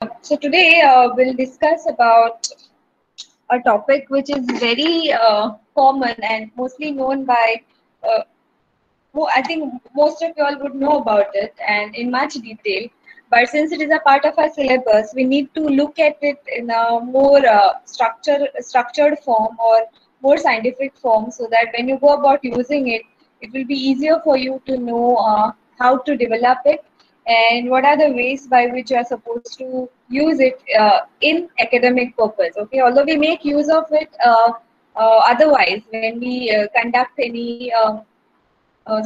So today we'll discuss about a topic which is very common and mostly known by, uh, I think most of you all would know about it and in much detail. But since it is a part of our syllabus, we need to look at it in a more structured form or more scientific form, so that when you go about using it, it will be easier for you to know how to develop it and what are the ways by which you are supposed to use it in academic purpose. Okay, although we make use of it otherwise when we conduct any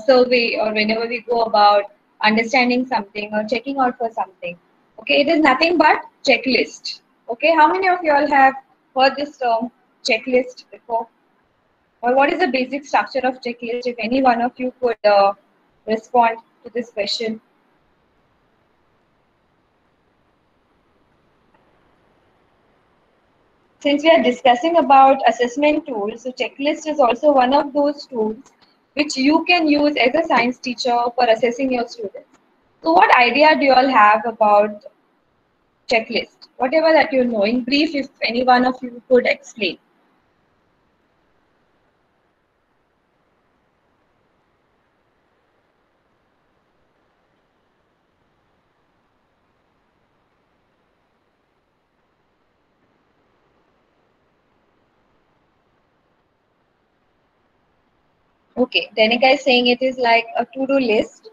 survey or whenever we go about understanding something or checking out for something. Okay, it is nothing but checklist. Okay, how many of you all have heard this term checklist before? Or what is the basic structure of checklist? If any one of you could respond to this question. Since we are discussing about assessment tools, so checklist is also one of those tools which you can use as a science teacher for assessing your students. So what idea do you all have about checklist? Whatever that you know, in brief, if any one of you could explain. Okay, Danika is saying it is like a to-do list.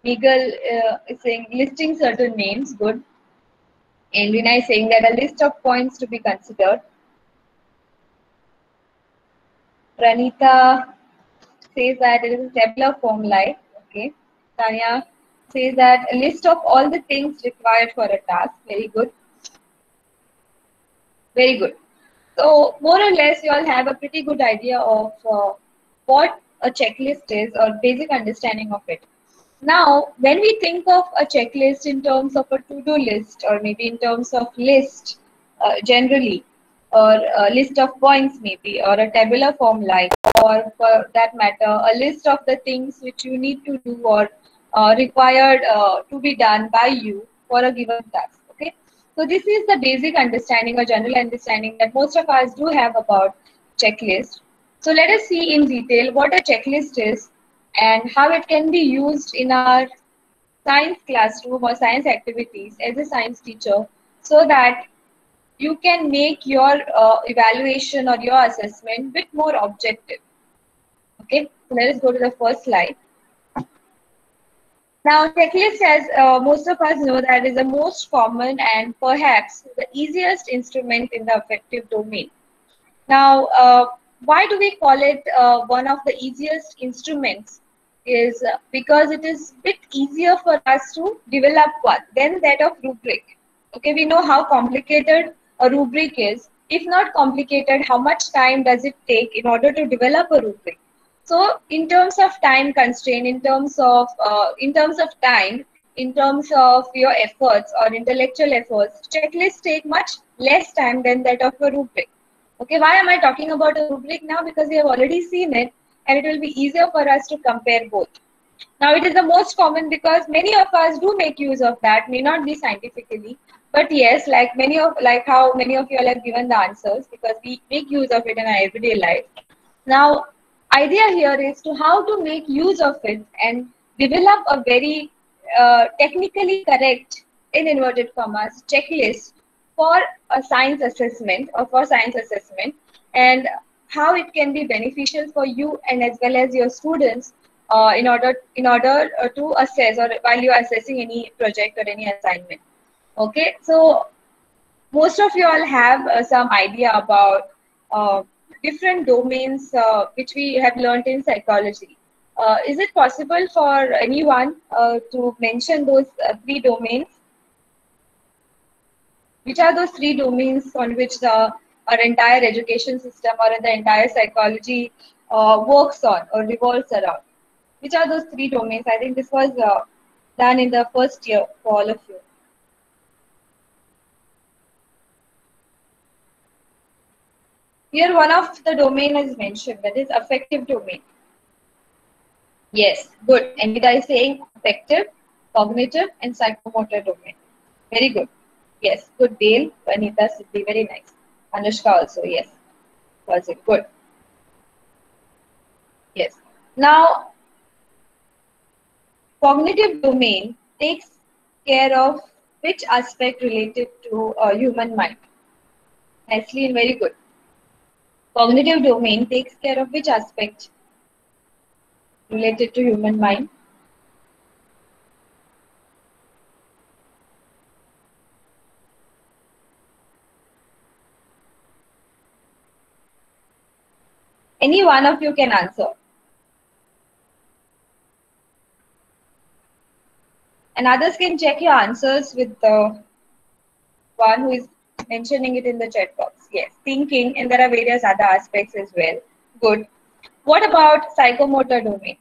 Miguel is saying listing certain names, good. And Rina is saying that a list of points to be considered. Pranita says that it is a tabular form like, okay. Tanya says that a list of all the things required for a task. Very good. Very good. So more or less you all have a pretty good idea of what a checklist is or basic understanding of it. Now, when we think of a checklist in terms of a to-do list or maybe in terms of list generally, or a list of points maybe, or a tabular form like, or for that matter, a list of the things which you need to do or required to be done by you for a given task. Okay, so this is the basic understanding or general understanding that most of us do have about checklist. So let us see in detail what a checklist is and how it can be used in our science classroom or science activities as a science teacher, so that you can make your evaluation or your assessment bit more objective. Okay, so let us go to the first slide. Now, checklist, as most of us know, that is the most common and perhaps the easiest instrument in the affective domain. Now, why do we call it one of the easiest instruments? Is because it is a bit easier for us to develop one than that of rubric. Okay, we know how complicated a rubric is. If not complicated, how much time does it take in order to develop a rubric? So, in terms of time constraint, in terms of time, in terms of your efforts or intellectual efforts, checklists take much less time than that of a rubric. Okay, why am I talking about a rubric now? Because we have already seen it and it will be easier for us to compare both. Now, it is the most common because many of us do make use of that, may not be scientifically, but yes, like how many of you all have given the answers, because we make use of it in our everyday life. Now, idea here is to how to make use of it and develop a very technically correct, in inverted commas, checklist for a science assessment or for science assessment, and how it can be beneficial for you and as well as your students in order to assess or while you are assessing any project or any assignment. Okay, so most of you all have some idea about uh, different domains which we have learned in psychology. Is it possible for anyone to mention those three domains? Which are those three domains on which our entire education system or the entire psychology works on or revolves around? Which are those three domains? I think this was done in the first year for all of you. Here, one of the domain is mentioned, that is affective domain. Yes, good. And Nida is saying affective, cognitive, and psychomotor domain. Very good. Yes, good. Dale, Vanita, Siddhi, very nice. Anushka also, yes. Was it good? Yes. Now, cognitive domain takes care of which aspect related to human mind? Nicely and very good. Cognitive domain takes care of which aspect related to human mind? Any one of you can answer. And others can check your answers with the one who is mentioning it in the chat box. Yes, thinking, and there are various other aspects as well. Good. What about psychomotor domain?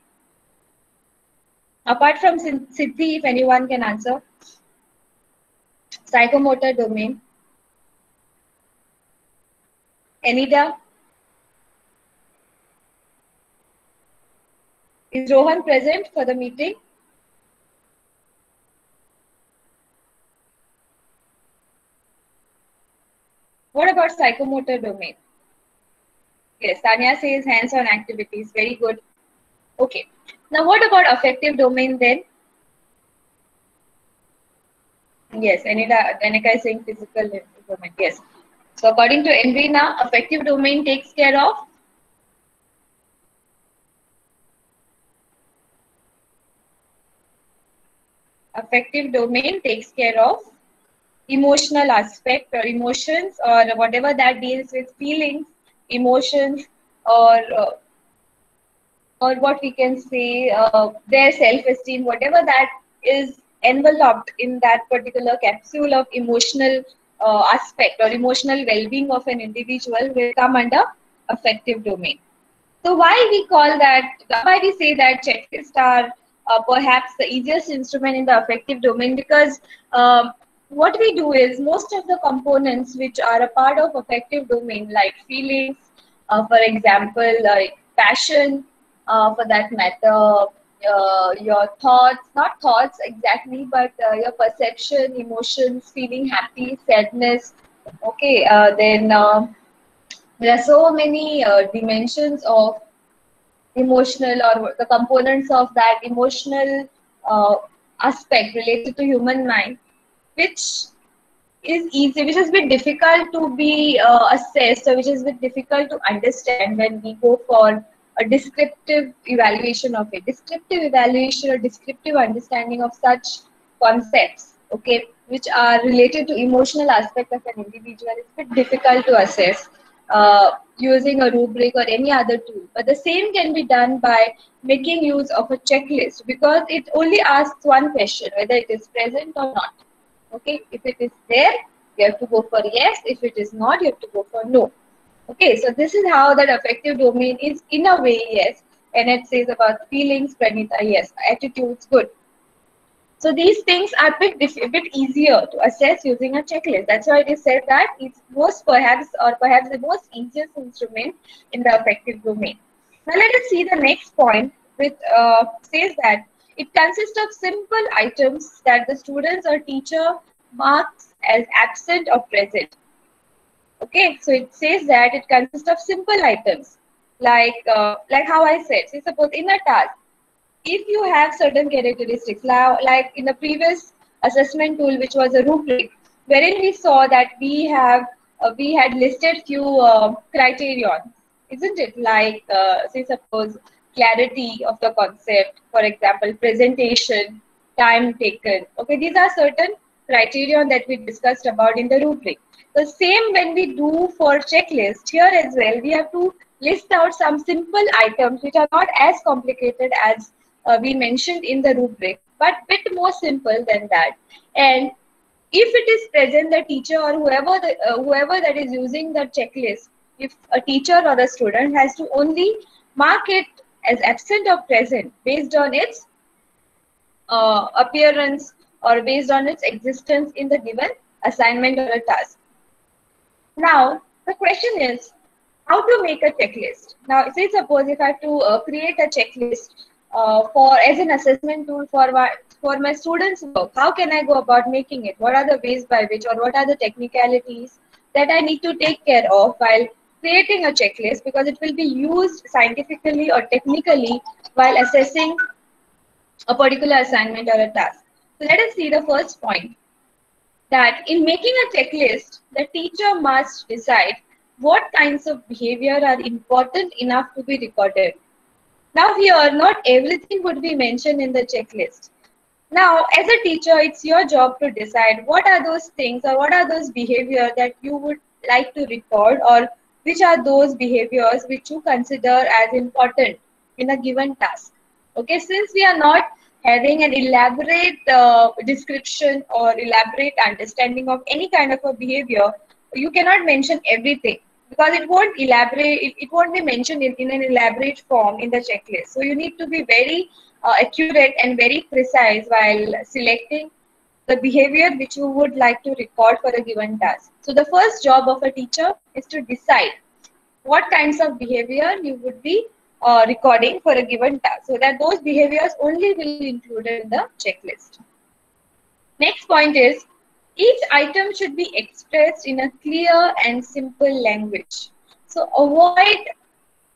Apart from Siddhi, if anyone can answer. Psychomotor domain. Anita? Is Rohan present for the meeting? What about psychomotor domain? Yes, Tanya says hands-on activities. Very good. Okay. Now, what about affective domain then? Yes, Anita, Danika is saying physical domain. Yes. So, according to Enrina, affective domain takes care of emotional aspect or emotions or whatever that deals with feelings, emotions, or what we can say, their self-esteem, whatever that is enveloped in that particular capsule of emotional aspect or emotional well-being of an individual will come under affective domain. So why we say that checklists are perhaps the easiest instrument in the affective domain? Because what we do is most of the components which are a part of affective domain, like feelings, for example, like passion, for that matter, your thoughts, not thoughts exactly, but your perception, emotions, feeling happy, sadness. Okay, then there are so many dimensions of emotional or the components of that emotional uh, aspect related to human mind, which which is a bit difficult to be assessed, or which is a bit difficult to understand when we go for a descriptive evaluation of it. Descriptive evaluation or descriptive understanding of such concepts, okay, which are related to emotional aspect of an individual is a bit difficult to assess using a rubric or any other tool. But the same can be done by making use of a checklist, because it only asks one question, whether it is present or not. Okay, if it is there, you have to go for yes. If it is not, you have to go for no. Okay, so this is how that affective domain is in a way, yes. And it says about feelings, Pranita, yes. Attitudes, good. So these things are a bit easier to assess using a checklist. That's why it is said that it's perhaps the most easiest instrument in the affective domain. Now let us see the next point, which says that it consists of simple items that the students or teacher marks as absent or present. Okay, so it says that it consists of simple items, like how I said. Say suppose in a task, if you have certain characteristics, like in the previous assessment tool, which was a rubric, wherein we saw that we had listed few criterion, isn't it? Like say suppose clarity of the concept, for example, presentation, time taken. Okay, these are certain criterion that we discussed about in the rubric. The same when we do for checklist here as well, we have to list out some simple items which are not as complicated as we mentioned in the rubric, but bit more simple than that. And if it is present, the teacher or whoever that is using the checklist, if a teacher or a student has to only mark it as absent or present based on its appearance or based on its existence in the given assignment or a task. Now, the question is how to make a checklist. Now, say suppose if I have to create a checklist for as an assessment tool for for my students' work, how can I go about making it? What are the ways by which, or what are the technicalities that I need to take care of while creating a checklist, because it will be used scientifically or technically while assessing a particular assignment or a task. So let us see the first point, that in making a checklist, the teacher must decide what kinds of behavior are important enough to be recorded. Now here, not everything would be mentioned in the checklist. Now, as a teacher, it's your job to decide what are those things or what are those behavior that you would like to record, or which are those behaviors which you consider as important in a given task. Okay, since we are not having an elaborate description or elaborate understanding of any kind of a behavior, you cannot mention everything, because it won't elaborate, it won't be mentioned in an elaborate form in the checklist. So you need to be very accurate and very precise while selecting the behavior which you would like to record for a given task. So the first job of a teacher is to decide what kinds of behavior you would be recording for a given task, so that those behaviors only will be included in the checklist. Next point is, each item should be expressed in a clear and simple language. So avoid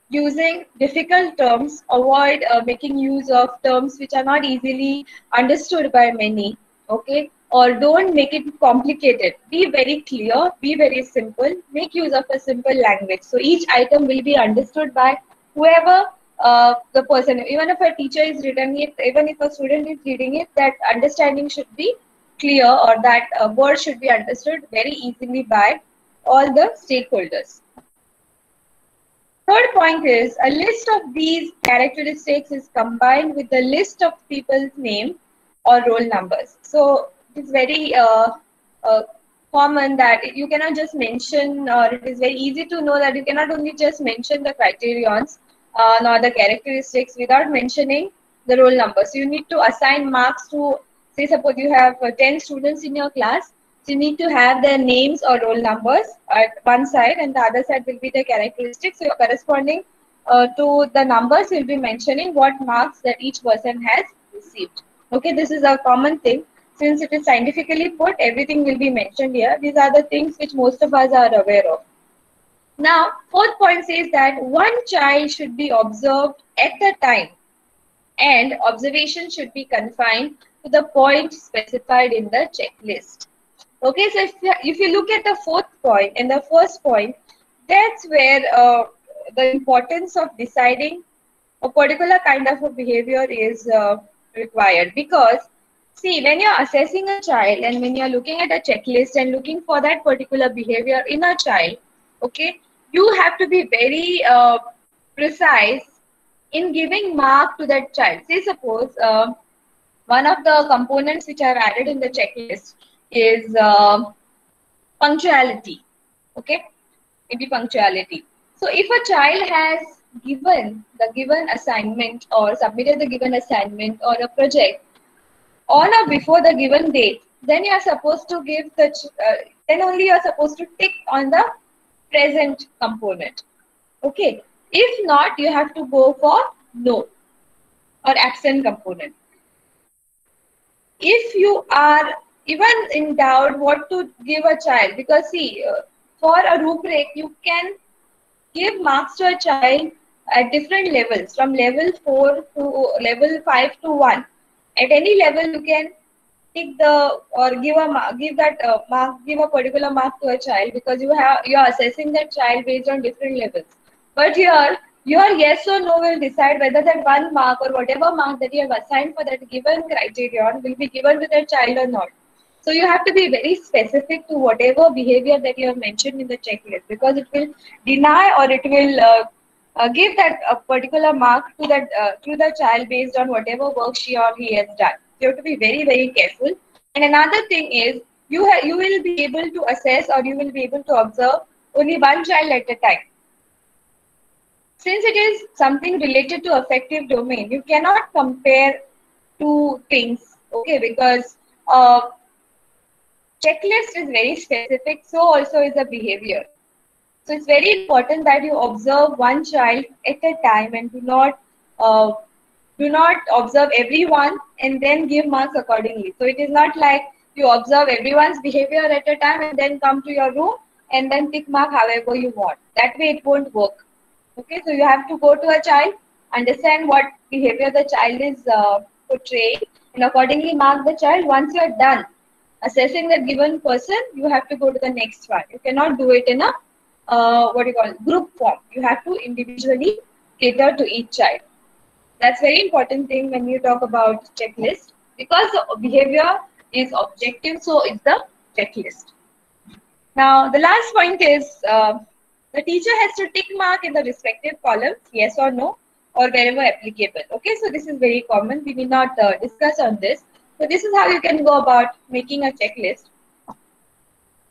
using difficult terms, avoid making use of terms which are not easily understood by many, okay? Or don't make it complicated. Be very clear, be very simple, make use of a simple language. So each item will be understood by whoever the person, even if a teacher is reading it, even if a student is reading it, that understanding should be clear, or that word should be understood very easily by all the stakeholders. Third point is, a list of these characteristics is combined with the list of people's name or roll numbers. So it's very common that you cannot just mention, or it is very easy to know that you cannot only just mention the criterions nor the characteristics without mentioning the roll number. So you need to assign marks to, say suppose you have 10 students in your class, so you need to have their names or roll numbers at one side, and the other side will be the characteristics. So corresponding to the numbers, you'll be mentioning what marks that each person has received. Okay, this is a common thing. Since it is scientifically put, everything will be mentioned here. These are the things which most of us are aware of. Now, fourth point says that one child should be observed at a time, and observation should be confined to the point specified in the checklist. Okay, so if you look at the fourth point and the first point, that's where the importance of deciding a particular kind of a behavior is required. Because see, when you're assessing a child and when you're looking at a checklist and looking for that particular behavior in a child, okay, you have to be very precise in giving mark to that child. Say suppose one of the components which are added in the checklist is punctuality. Okay, maybe punctuality. So if a child has given the given assignment or submitted the given assignment or a project on or before the given date, then you are supposed to give the then only you are supposed to tick on the present component. Okay, if not, you have to go for no or absent component. If you are even in doubt what to give a child, because see, for a rubric, you can give marks to a child at different levels, from level 4 to level 5 to 1. At any level, you can tick the or give a mark, give a particular mark to a child, because you are assessing that child based on different levels. But here, your yes or no will decide whether that one mark or whatever mark that you have assigned for that given criterion will be given to that child or not. So you have to be very specific to whatever behavior that you have mentioned in the checklist, because it will deny or it will give that particular mark to the child based on whatever work she or he has done. You have to be very, very careful. And another thing is, you will be able to assess, or you will be able to observe only one child at a time. Since it is something related to affective domain, you cannot compare two things, okay? Because checklist is very specific, so also is a behavior. So it's very important that you observe one child at a time and do do not observe everyone and then give marks accordingly. So it is not like you observe everyone's behavior at a time and then come to your room and then tick mark however you want. That way it won't work. Okay, so you have to go to a child, understand what behavior the child is portraying, and accordingly mark the child. Once you are done assessing the given person, you have to go to the next one. You cannot do it in a group form. You have to individually cater to each child. That's very important thing when you talk about checklist, because the behavior is objective, so it's the checklist. Now, the last point is the teacher has to tick mark in the respective columns, yes or no, or wherever applicable. Okay, so this is very common. We will not discuss on this. So this is how you can go about making a checklist.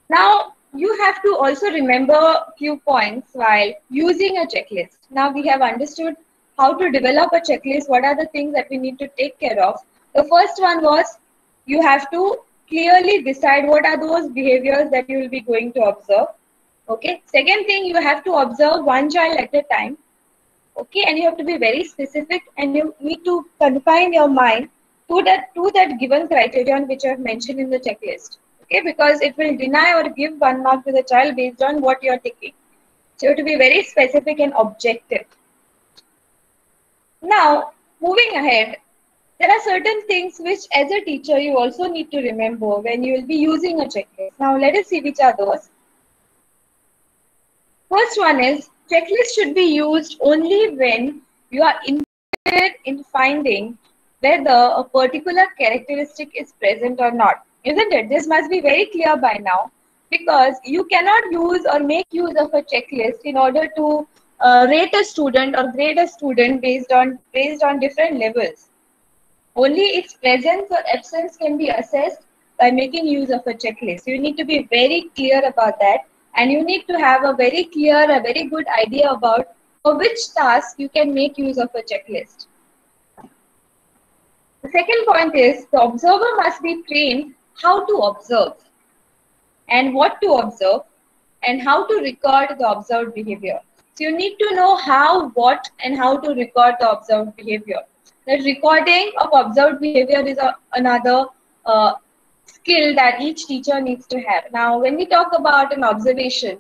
Now, you have to also remember a few points while using a checklist. Now, we have understood how to develop a checklist. What are the things that we need to take care of? The first one was you have to clearly decide what are those behaviors that you will be going to observe. Okay. Second thing, you have to observe one child at a time. Okay, and you have to be very specific, and you need to confine your mind to that given criterion which I have mentioned in the checklist. Okay, because it will deny or give 1 mark to the child based on what you are taking. So you have to be very specific and objective. Now, moving ahead, there are certain things which as a teacher you also need to remember when you will be using a checklist. Now, let us see which are those. First one is, checklist should be used only when you are interested in finding whether a particular characteristic is present or not. Isn't it? This must be very clear by now, because you cannot use or make use of a checklist in order to rate a student or grade a student based on different levels. Only its presence or absence can be assessed by making use of a checklist. You need to be very clear about that, and you need to have a very good idea about for which task you can make use of a checklist. The second point is the observer must be trained how to observe and what to observe and how to record the observed behavior. So you need to know how, what, and how to record the observed behavior. The recording of observed behavior is another skill that each teacher needs to have. Now, when we talk about an observation,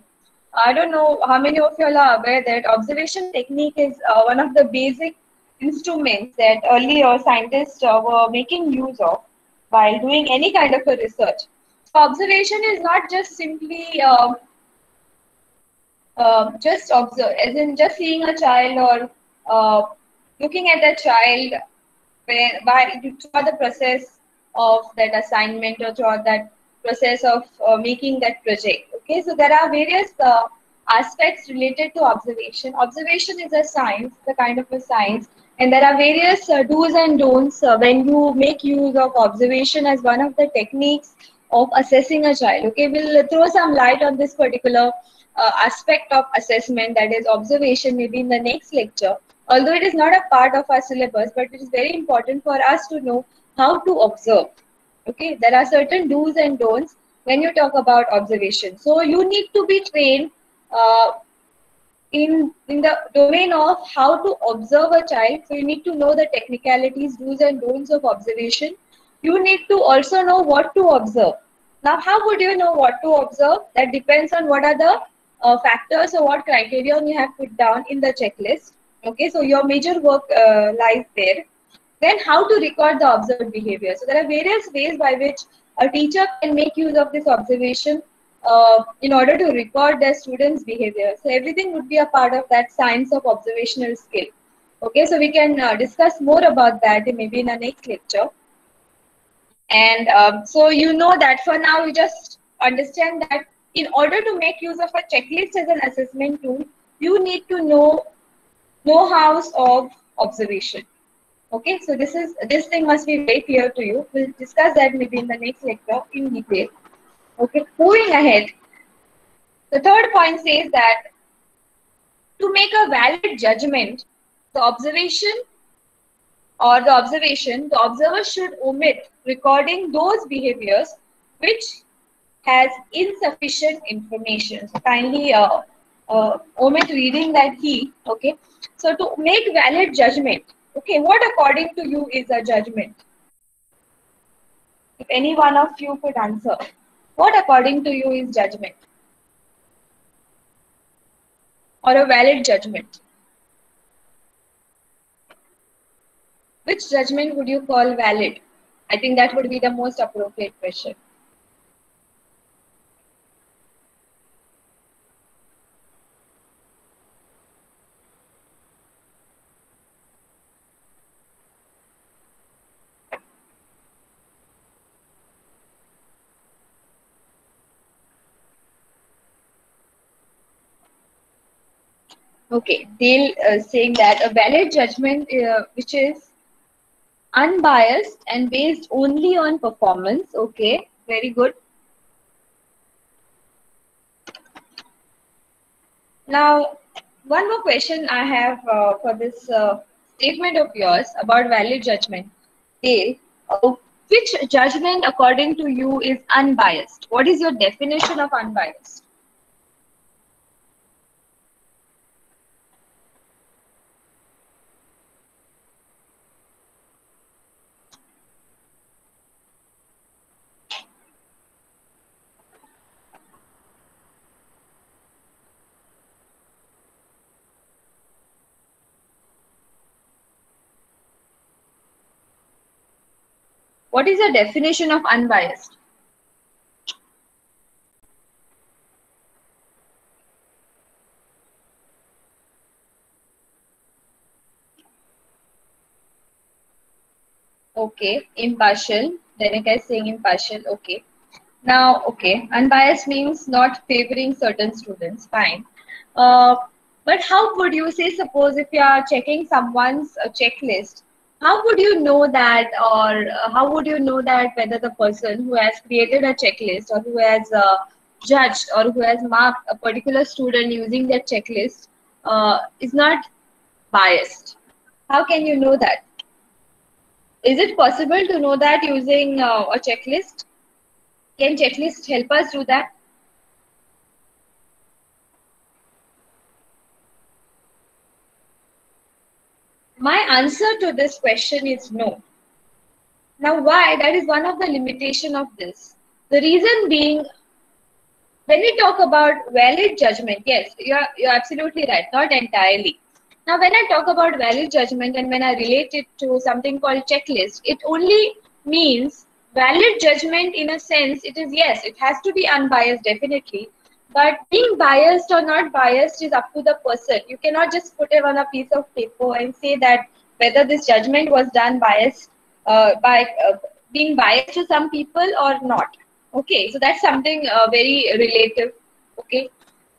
I don't know how many of you are aware that observation technique is one of the basic instruments that earlier scientists were making use of while doing any kind of a research. So observation is not just simply just observe, as in just seeing a child or looking at a child throughout the process of that assignment or throughout that process of making that project. Okay, so there are various aspects related to observation. Observation is a science, the kind of a science, and there are various do's and don'ts when you make use of observation as one of the techniques of assessing a child. Okay, we'll throw some light on this particular aspect of assessment, that is observation, maybe in the next lecture. Although it is not a part of our syllabus, but it is very important for us to know how to observe. Okay, there are certain do's and don'ts when you talk about observation. So you need to be trained in the domain of how to observe a child. So you need to know the technicalities, do's and don'ts of observation. You need to also know what to observe. Now, how would you know what to observe? That depends on what are the factors or what criterion you have put down in the checklist. Okay, so your major work lies there. Then how to record the observed behavior. So there are various ways by which a teacher can make use of this observation in order to record their students' behavior. So everything would be a part of that science of observational skill. Okay, so we can discuss more about that maybe in our next lecture. And so you know that for now, you just understand that in order to make use of a checklist as an assessment tool, you need to know-hows of observation. Okay, so this thing must be very clear to you. We'll discuss that maybe in the next lecture in detail. Okay, moving ahead. The third point says that to make a valid judgment, the observer should omit recording those behaviors which has insufficient information. So kindly omit reading that key. Okay, so to make valid judgment, Okay, what according to you is a judgment? If any one of you could answer, what according to you is judgment or a valid judgment? Which judgment would you call valid? I think that would be the most appropriate question. Okay, they'll saying that a valid judgment which is unbiased and based only on performance. Okay, very good. Now, one more question I have for this statement of yours about valid judgment. Dale, which judgment according to you is unbiased? What is your definition of unbiased? What is your definition of unbiased? Okay, impartial. Danika is saying impartial. Okay. Now, okay, unbiased means not favoring certain students. Fine. Uh, but how would you say, suppose if you are checking someone's checklist, how would you know that, or how would you know that whether the person who has created a checklist or who has judged or who has marked a particular student using that checklist is not biased? How can you know that? Is it possible to know that using a checklist? Can checklist help us do that? My answer to this question is no. Now, why? That is one of the limitation of this. The reason being, when we talk about valid judgment, yes, you're absolutely right, not entirely. Now, when I talk about valid judgment and when I relate it to something called checklist, it only means valid judgment in a sense. It is, yes, it has to be unbiased, definitely. But being biased or not biased is up to the person. You cannot just put it on a piece of paper and say that whether this judgment was done biased by being biased to some people or not. Okay, so that's something very relative. Okay,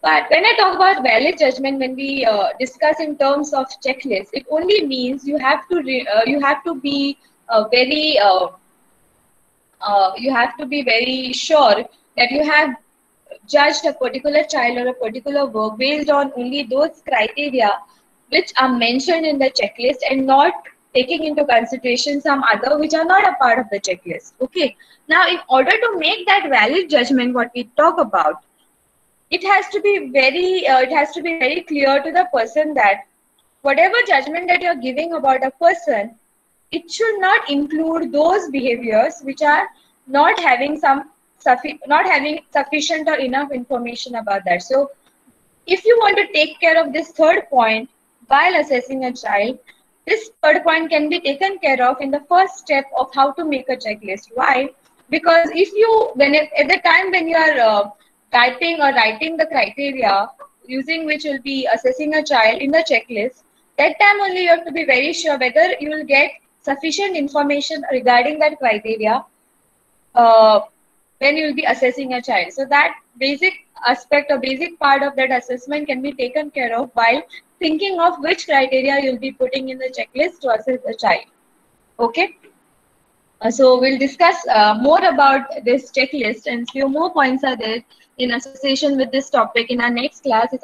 but when I talk about valid judgment, when we discuss in terms of checklist, it only means you have to be very you have to be very sure that you have judged a particular child or a particular work based on only those criteria which are mentioned in the checklist and not taking into consideration some other which are not a part of the checklist. Okay. Now, in order to make that valid judgment, what we talk about, it has to be very clear to the person that whatever judgment that you're giving about a person, it should not include those behaviors which are not having not having sufficient or enough information about that. So if you want to take care of this third point while assessing a child, this third point can be taken care of in the first step of how to make a checklist. Why? Because if you, at the time when you are typing or writing the criteria using which you'll be assessing a child in the checklist, that time only you have to be very sure whether you will get sufficient information regarding that criteria uh, when you will be assessing a child. So that basic aspect or basic part of that assessment can be taken care of while thinking of which criteria you'll be putting in the checklist to assess the child. Okay. So we'll discuss more about this checklist, and few more points are there in association with this topic in our next class. It's